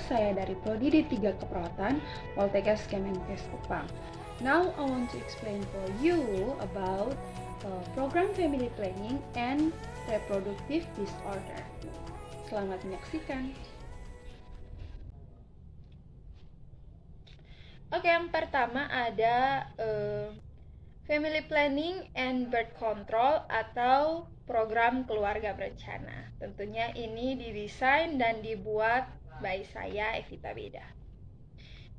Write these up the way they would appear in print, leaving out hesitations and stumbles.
saya dari Prodi D3 Keperawatan, Poltekkes Kemenkes Kupang. Now I want to explain for you about program family planning and reproductive disorder. Selamat menyaksikan. Oke, yang pertama ada family planning and birth control atau program keluarga berencana. Tentunya ini didesain dan dibuat by saya, Evita Beda.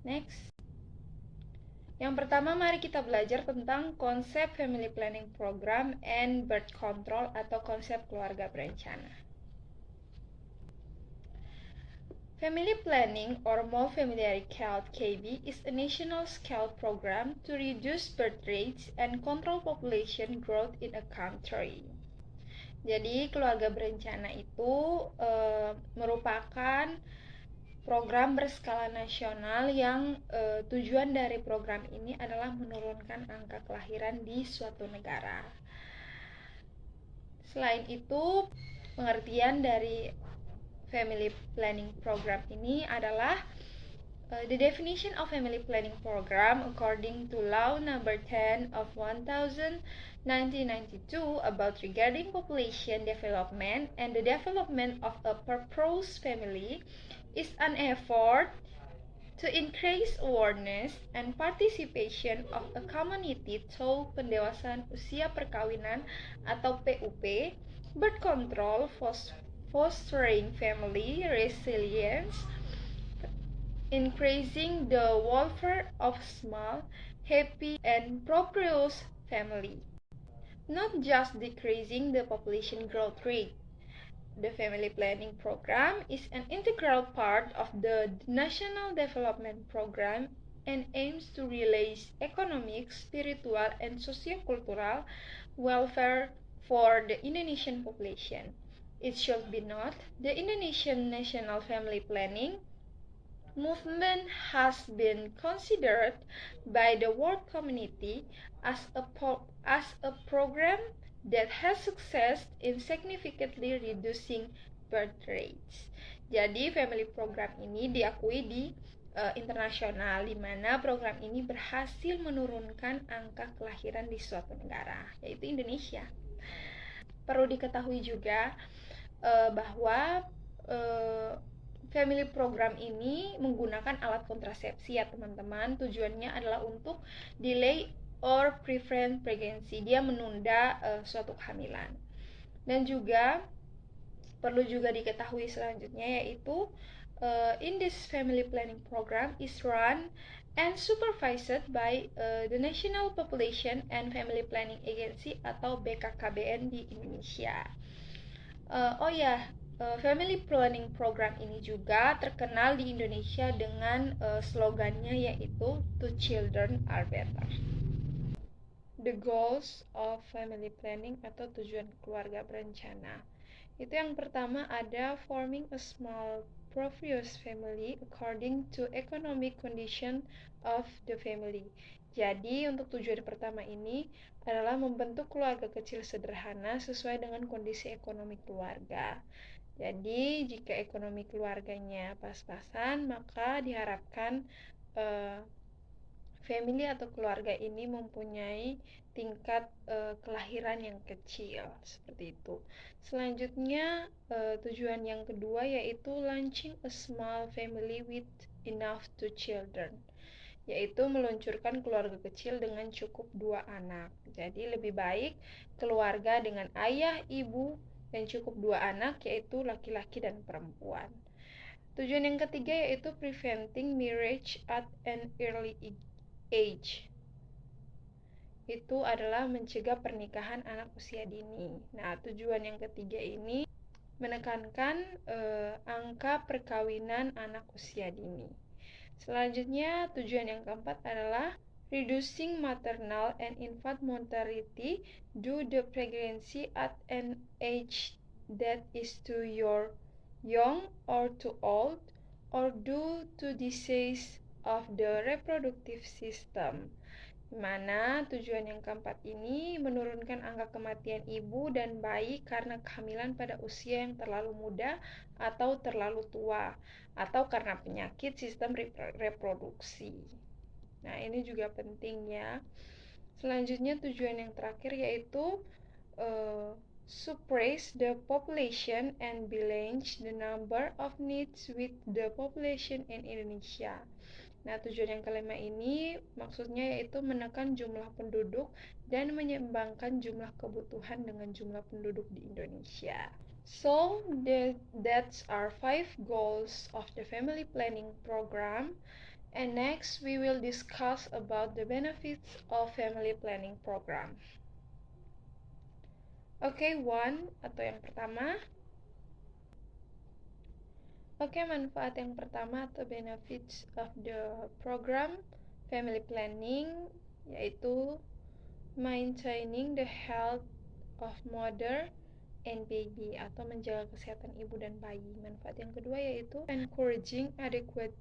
Next. Yang pertama, mari kita belajar tentang konsep family planning program and birth control atau konsep keluarga berencana. Family planning, or more familiarly called KB, is a national-scale program to reduce birth rates and control population growth in a country. Jadi, keluarga berencana itu merupakan program berskala nasional yang tujuan dari program ini adalah menurunkan angka kelahiran di suatu negara. Selain itu, pengertian dari family planning program ini adalah the definition of family planning program according to Law Number 10 of 1992 about regarding population development and the development of a proposed family is an effort to increase awareness and participation of a community through pendewasaan usia perkawinan atau PUP, birth control, fostering family resilience, increasing the welfare of small, happy, and prosperous family. Not just decreasing the population growth rate. The family planning program is an integral part of the National Development Program and aims to realize economic, spiritual, and socio-cultural welfare for the Indonesian population. It should be noted, the Indonesian National Family Planning movement has been considered by the world community as a program that has success in significantly reducing birth rates. Jadi family program ini diakui di internasional, di mana program ini berhasil menurunkan angka kelahiran di suatu negara, yaitu Indonesia. Perlu diketahui juga bahwa family program ini menggunakan alat kontrasepsi ya teman-teman. Tujuannya adalah untuk delay or prevent pregnancy. Dia menunda suatu kehamilan. Dan juga perlu juga diketahui selanjutnya yaitu in this family planning program is run and supervised by the National Population and Family Planning Agency atau BKKBN di Indonesia. Family planning program ini juga terkenal di Indonesia dengan slogannya yaitu "Two children are better". The goals of family planning atau tujuan keluarga berencana. Itu yang pertama ada forming a small prosperous family according to economic condition of the family. Jadi untuk tujuan pertama ini adalah membentuk keluarga kecil sederhana sesuai dengan kondisi ekonomi keluarga. Jadi jika ekonomi keluarganya pas-pasan, maka diharapkan family atau keluarga ini mempunyai tingkat kelahiran yang kecil, seperti itu. Selanjutnya tujuan yang kedua yaitu launching a small family with enough two children, yaitu meluncurkan keluarga kecil dengan cukup 2 anak. Jadi lebih baik keluarga dengan ayah, ibu, dan cukup 2 anak, yaitu laki-laki dan perempuan. Tujuan yang ketiga yaitu preventing marriage at an early age. Itu adalah mencegah pernikahan anak usia dini. Nah, tujuan yang ketiga ini menekankan angka perkawinan anak usia dini. Selanjutnya, tujuan yang keempat adalah reducing maternal and infant mortality due to pregnancy at an age that is too young or too old or due to disease of the reproductive system. Mana tujuan yang keempat ini menurunkan angka kematian ibu dan bayi karena kehamilan pada usia yang terlalu muda atau terlalu tua, atau karena penyakit sistem reproduksi. Nah, ini juga penting ya. Selanjutnya tujuan yang terakhir yaitu suppress the population and balance the number of needs with the population in Indonesia. Nah, tujuan yang kelima ini maksudnya yaitu menekan jumlah penduduk dan menyeimbangkan jumlah kebutuhan dengan jumlah penduduk di Indonesia. So, that's our 5 goals of the family planning program. And next, we will discuss about the benefits of family planning program. Oke, one atau yang pertama. Oke, manfaat yang pertama atau benefits of the program family planning yaitu maintaining the health of mother and baby atau menjaga kesehatan ibu dan bayi. Manfaat yang kedua yaitu encouraging adequate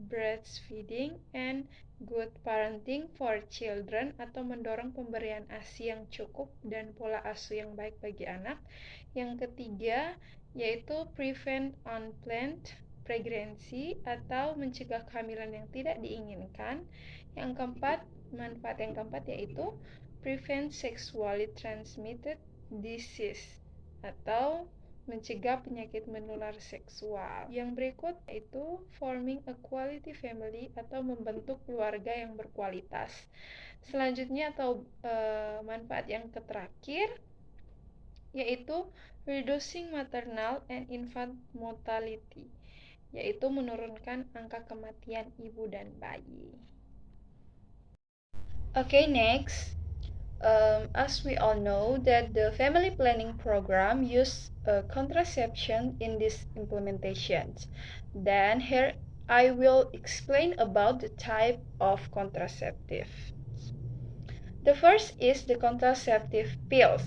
breastfeeding and good parenting for children atau mendorong pemberian ASI yang cukup dan pola asuh yang baik bagi anak. Yang ketiga yaitu prevent unplanned pregnancy atau mencegah kehamilan yang tidak diinginkan. Yang keempat, manfaat yang keempat yaitu prevent sexually transmitted disease atau mencegah penyakit menular seksual. Yang berikut yaitu forming a quality family atau membentuk keluarga yang berkualitas. Selanjutnya atau manfaat yang terakhir yaitu reducing maternal and infant mortality, yaitu menurunkan angka kematian ibu dan bayi. Okay, next. As we all know that the family planning program use contraception in this implementation. Then here I will explain about the type of contraceptive. The first is the contraceptive pills.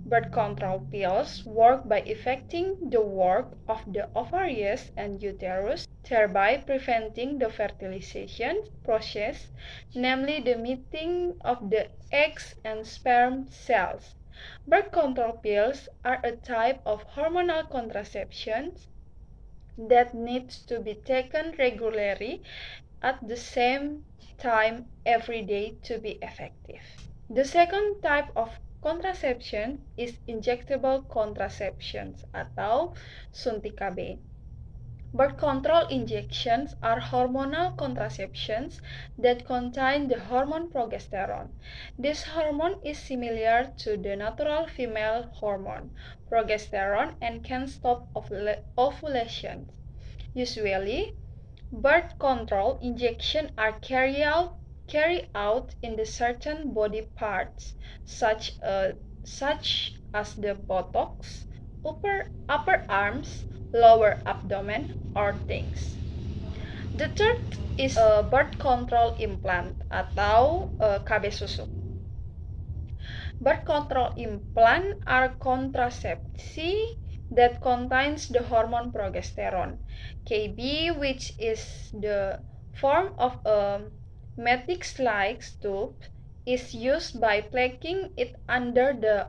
Birth control pills work by affecting the work of the ovaries and uterus, thereby preventing the fertilization process, namely the meeting of the eggs and sperm cells. Birth control pills are a type of hormonal contraception that needs to be taken regularly at the same time every day to be effective. The second type of contraception is injectable contraceptions atau suntik KB. Birth control injections are hormonal contraceptions that contain the hormone progesterone. This hormone is similar to the natural female hormone, progesterone, and can stop ovulation. Usually, birth control injections are carried out in the certain body parts, such as the buttocks, upper arms, lower abdomen, or things. The third is a birth control implant atau KB susu. Birth control implant are contraception that contains the hormone progesterone. KB, which is the form of a matrix-like tube, is used by placing it under the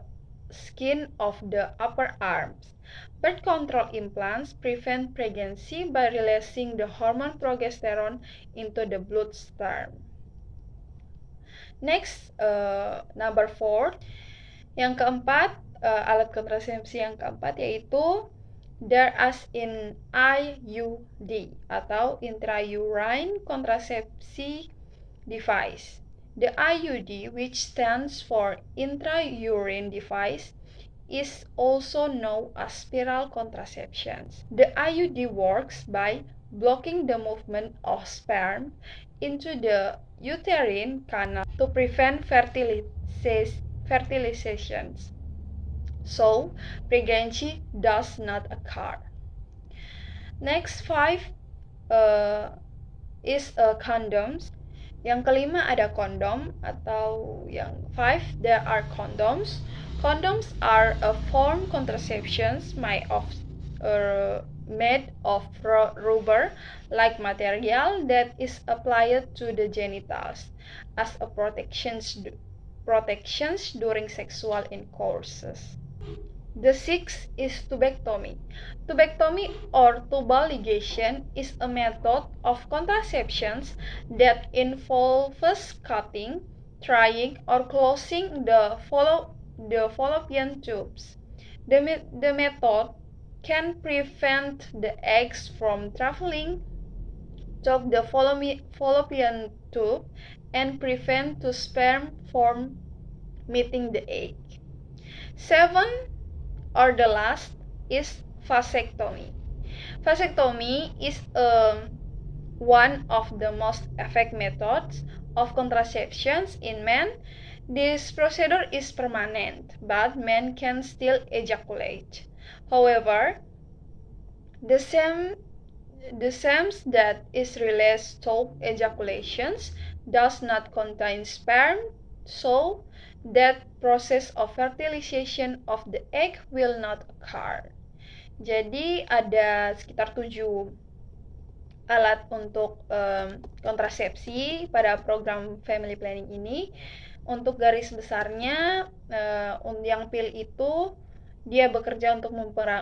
skin of the upper arms. Birth control implants prevent pregnancy by releasing the hormone progesterone into the bloodstream. Next, number 4. Yang keempat, alat kontrasepsi yang keempat yaitu there as in IUD atau intrauterine contraception device. The IUD, which stands for intrauterine device, is also known as spiral contraceptions. The IUD works by blocking the movement of sperm into the uterine canal to prevent fertilization. So, pregnancy does not occur. Next 5 is condoms. Yang kelima ada kondom atau yang 5 there are condoms. Condoms are a form contraceptions made of made of rubber-like material that is applied to the genitals as a protections during sexual intercourse. The sixth is tubectomy. Tubectomy or tubal ligation is a method of contraception that involves cutting, tying, or closing the fallopian tubes. The method can prevent the eggs from traveling to the fallopian tube and prevent the sperm from meeting the egg. 7 or the last is vasectomy. Vasectomy is one of the most effective methods of contraception in men. This procedure is permanent, but men can still ejaculate. However, the same that is released to ejaculations does not contain sperm, so that process of fertilization of the egg will not occur. Jadi ada sekitar 7 alat untuk kontrasepsi pada program family planning ini. Untuk garis besarnya, yang pil itu dia bekerja untuk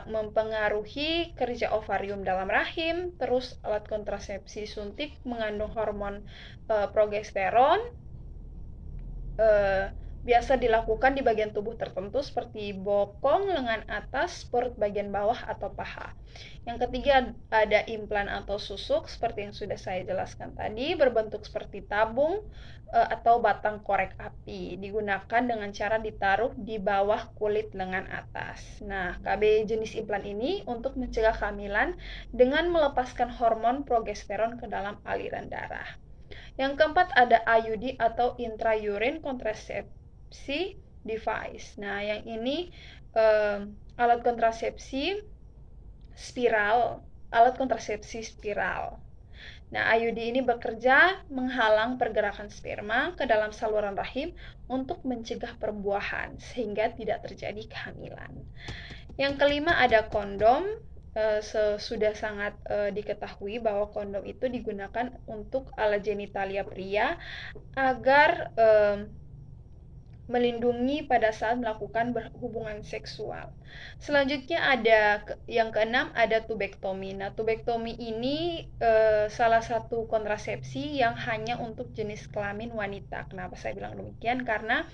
mempengaruhi kerja ovarium dalam rahim. Terus alat kontrasepsi suntik mengandung hormon progesteron, biasa dilakukan di bagian tubuh tertentu seperti bokong, lengan atas, perut bagian bawah, atau paha. Yang ketiga ada implan atau susuk seperti yang sudah saya jelaskan tadi, berbentuk seperti tabung atau batang korek api, digunakan dengan cara ditaruh di bawah kulit lengan atas. Nah, KB jenis implan ini untuk mencegah kehamilan dengan melepaskan hormon progesteron ke dalam aliran darah. Yang keempat ada IUD atau intrauterine contraception device. Nah, yang ini alat kontrasepsi spiral. Nah, IUD ini bekerja menghalang pergerakan sperma ke dalam saluran rahim untuk mencegah perbuahan sehingga tidak terjadi kehamilan. Yang kelima ada kondom. Sudah sangat diketahui bahwa kondom itu digunakan untuk alat genitalia pria agar melindungi pada saat melakukan hubungan seksual. Selanjutnya ada yang keenam ada tubektomi. Nah, tubektomi ini salah satu kontrasepsi yang hanya untuk jenis kelamin wanita. Kenapa saya bilang demikian? Karena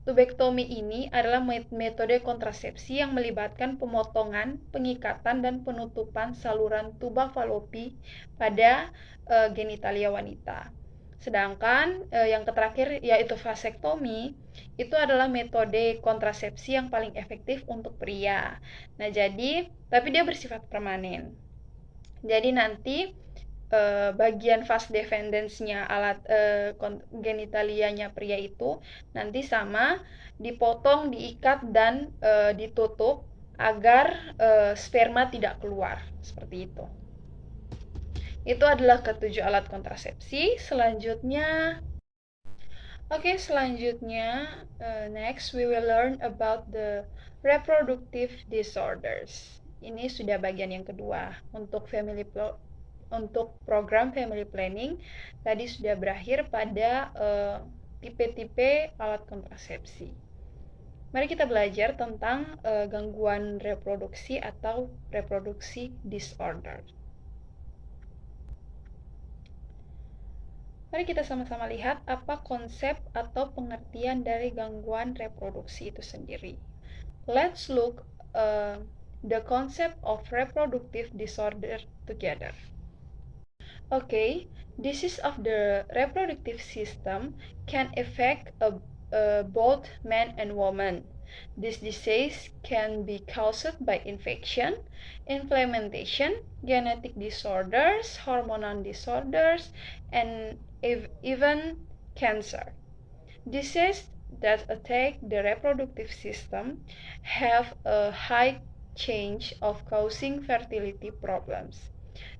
tubektomi ini adalah metode kontrasepsi yang melibatkan pemotongan, pengikatan, dan penutupan saluran tuba falopi pada genitalia wanita. Sedangkan yang terakhir yaitu vasektomi, itu adalah metode kontrasepsi yang paling efektif untuk pria. Nah, tapi dia bersifat permanen. Jadi nanti bagian vas deferens-nya alat genitalianya pria itu nanti sama dipotong, diikat, dan ditutup agar sperma tidak keluar, seperti itu. Itu adalah ketujuh alat kontrasepsi. Selanjutnya next we will learn about the reproductive disorders. Ini sudah bagian yang kedua untuk program family planning. Tadi sudah berakhir pada tipe-tipe alat kontrasepsi. Mari kita belajar tentang gangguan reproduksi atau reproduksi disorder. Mari kita sama-sama lihat apa konsep atau pengertian dari gangguan reproduksi itu sendiri. Let's look the concept of reproductive disorder together. Okay, disease of the reproductive system can affect both men and women. This disease can be caused by infection, inflammation, genetic disorders, hormonal disorders, and even cancer. Diseases that attack the reproductive system have a high chance of causing fertility problems.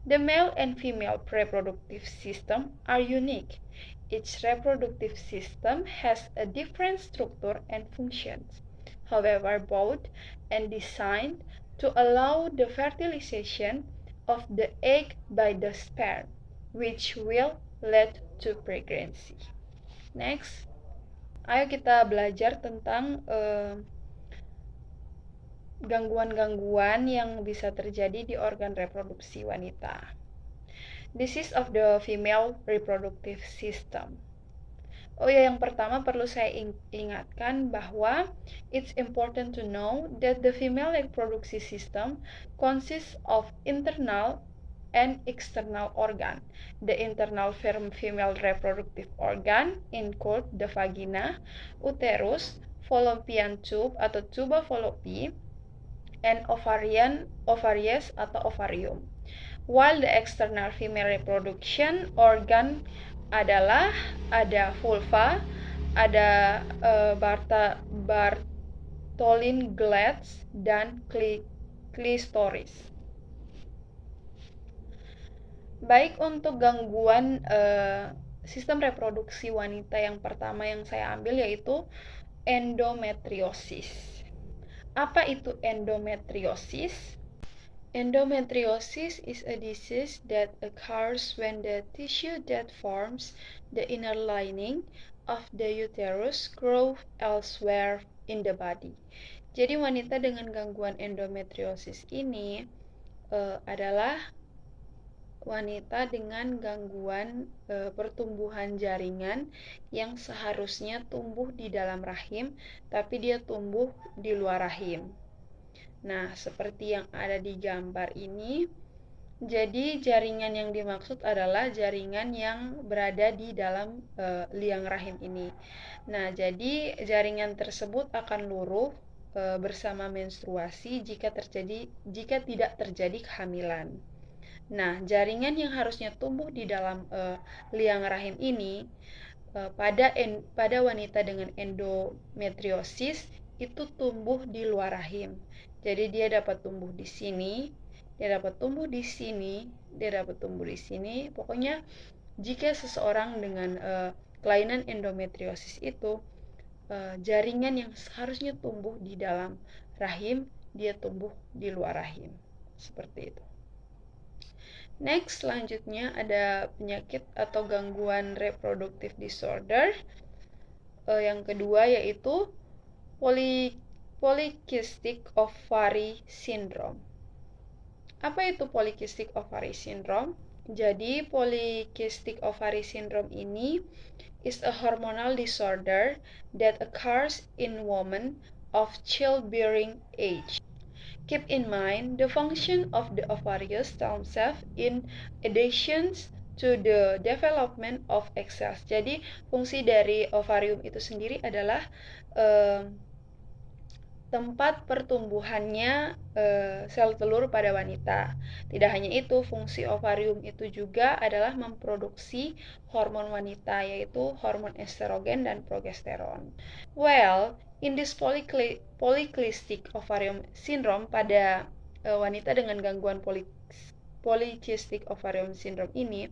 The male and female reproductive system are unique. Each reproductive system has a different structure and functions. However, both are designed to allow the fertilization of the egg by the sperm, which will lead to pregnancy. Next, ayo kita belajar tentang gangguan-gangguan yang bisa terjadi di organ reproduksi wanita. Disease of the female reproductive system. Oh ya, yang pertama perlu saya ingatkan bahwa it's important to know that the female reproductive system consists of internal and external organ. The internal female reproductive organ include the vagina, uterus, fallopian tube atau tuba fallopi, and ovaries atau ovarium. While the external female reproduction organ adalah ada vulva, ada Bartholin glands dan clitoris. Baik, untuk gangguan sistem reproduksi wanita yang pertama yang saya ambil yaitu endometriosis. Apa itu endometriosis? Endometriosis is a disease that occurs when the tissue that forms the inner lining of the uterus grows elsewhere in the body. Jadi wanita dengan gangguan endometriosis ini adalah wanita dengan gangguan pertumbuhan jaringan yang seharusnya tumbuh di dalam rahim, tapi dia tumbuh di luar rahim. Nah, seperti yang ada di gambar ini, jadi jaringan yang dimaksud adalah jaringan yang berada di dalam liang rahim ini. Nah, jadi jaringan tersebut akan luruh bersama menstruasi jika tidak terjadi kehamilan. Nah, jaringan yang harusnya tumbuh di dalam liang rahim ini pada wanita dengan endometriosis itu tumbuh di luar rahim. Jadi dia dapat tumbuh di sini, dia dapat tumbuh di sini, dia dapat tumbuh di sini. Pokoknya jika seseorang dengan kelainan endometriosis itu jaringan yang seharusnya tumbuh di dalam rahim, dia tumbuh di luar rahim. Seperti itu. Next, selanjutnya ada penyakit atau gangguan reproductive disorder. Yang kedua yaitu polycystic ovary syndrome. Apa itu polycystic ovary syndrome? Jadi polycystic ovary syndrome ini is a hormonal disorder that occurs in women of childbearing age. Keep in mind the function of the ovaries themselves in addition to the development of egg cells. Jadi fungsi dari ovarium itu sendiri adalah tempat pertumbuhannya sel telur pada wanita. Tidak hanya itu, fungsi ovarium itu juga adalah memproduksi hormon wanita, yaitu hormon estrogen dan progesteron. Well, in this polycystic ovarium syndrome, pada wanita dengan gangguan polycystic ovarium syndrome ini,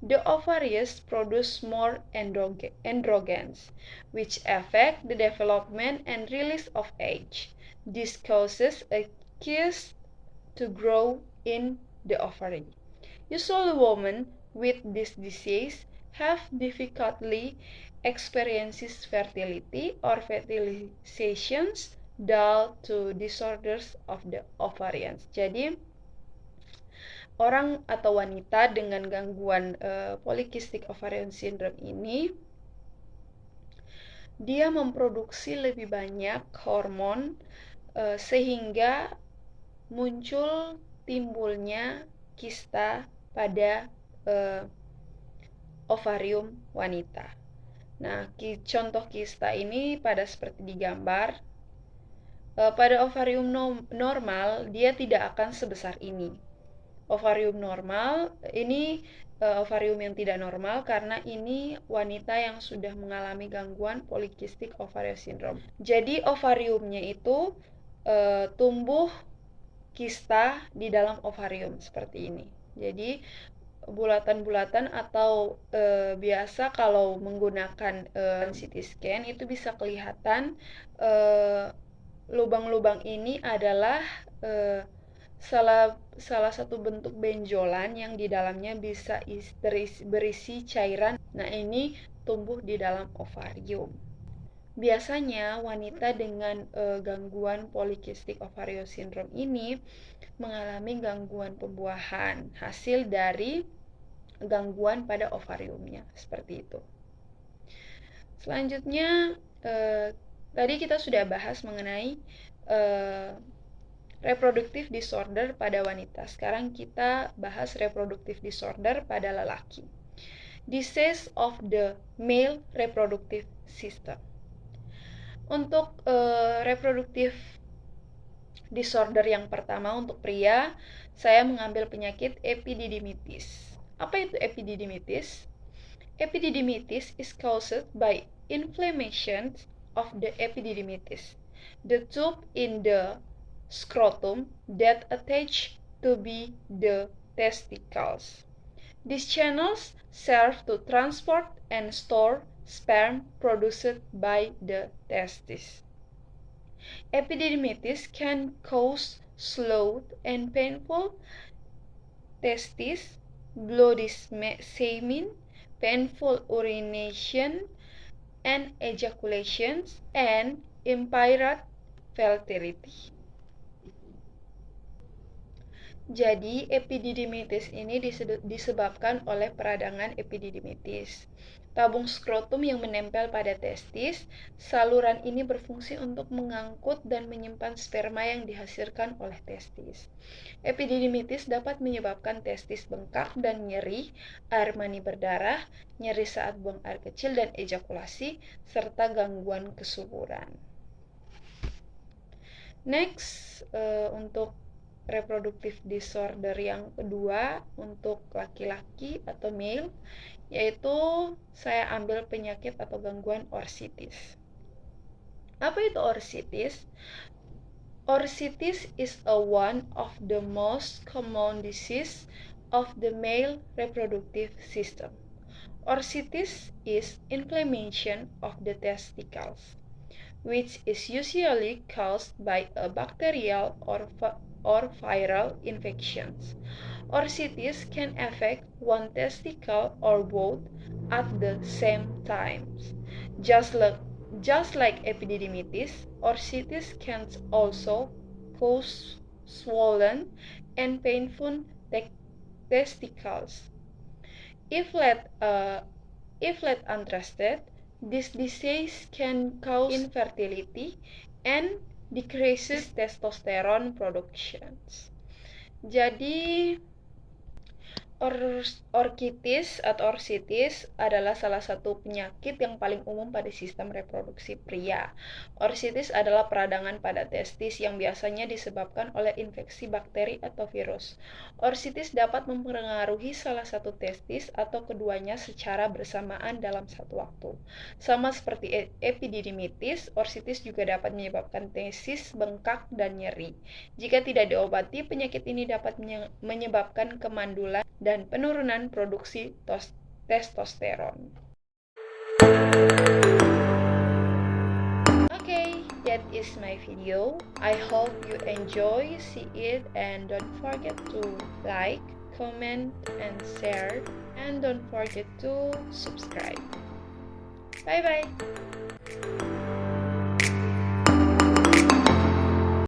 the ovaries produce more androgens, which affect the development and release of egg. This causes a cyst to grow in the ovary. Usually women with this disease have difficulty experiences fertility or fertilizations due to disorders of the ovarians. Jadi orang atau wanita dengan gangguan polycystic ovarian syndrome ini dia memproduksi lebih banyak hormon sehingga muncul timbulnya kista pada ovarium wanita. Nah, contoh kista ini pada seperti di gambar. Pada ovarium normal dia tidak akan sebesar ini. Ovarium normal ini ovarium yang tidak normal karena ini wanita yang sudah mengalami gangguan polycystic ovarian syndrome. Jadi ovariumnya itu tumbuh kista di dalam ovarium seperti ini. Jadi bulatan-bulatan atau biasa kalau menggunakan CT scan itu bisa kelihatan lubang-lubang ini adalah salah satu bentuk benjolan yang di dalamnya bisa berisi cairan. Nah, ini tumbuh di dalam ovarium. Biasanya wanita dengan gangguan polycystic ovarian syndrome ini mengalami gangguan pembuahan hasil dari gangguan pada ovariumnya, seperti itu. Selanjutnya, tadi kita sudah bahas mengenai reproductive disorder pada wanita. Sekarang kita bahas reproductive disorder pada lelaki. Disease of the male reproductive system. Untuk reproductive disorder yang pertama untuk pria, saya mengambil penyakit epididymitis. Apa itu epididymitis? Epididymitis is caused by inflammation of the epididymitis, the tube in the scrotum that attach to be the testicles. These channels serve to transport and store sperm produced by the testes. Epididymitis can cause slow and painful testes, bloody semen, painful urination and ejaculations, and impaired fertility. Jadi, epididymitis ini disebabkan oleh peradangan epididymitis. Tabung skrotum yang menempel pada testis, saluran ini berfungsi untuk mengangkut dan menyimpan sperma yang dihasilkan oleh testis. Epididymitis dapat menyebabkan testis bengkak dan nyeri, air mani berdarah, nyeri saat buang air kecil dan ejakulasi, serta gangguan kesuburan. Next, untuk reproductive disorder yang kedua untuk laki-laki atau male, yaitu saya ambil penyakit atau gangguan orsitis. Apa itu orsitis? Orsitis is one of the most common disease of the male reproductive system. Orsitis is inflammation of the testicles, which is usually caused by a bacterial or viral infections. Orsitis can affect one testicle or both at the same time. Just like epididymitis, orsitis can also cause swollen and painful testicles. If left untreated, this disease can cause infertility and decreases testosterone productions. Jadi, orkitis atau orsitis adalah salah satu penyakit yang paling umum pada sistem reproduksi pria. Orsitis adalah peradangan pada testis yang biasanya disebabkan oleh infeksi bakteri atau virus. Orsitis dapat mempengaruhi salah satu testis atau keduanya secara bersamaan dalam satu waktu. Sama seperti epididymitis, orsitis juga dapat menyebabkan testis bengkak dan nyeri. Jika tidak diobati, penyakit ini dapat menyebabkan kemandulan dan penurunan produksi testosteron. Okay, that is my video. I hope you enjoy, see it, and don't forget to like, comment, and share, and don't forget to subscribe. Bye bye.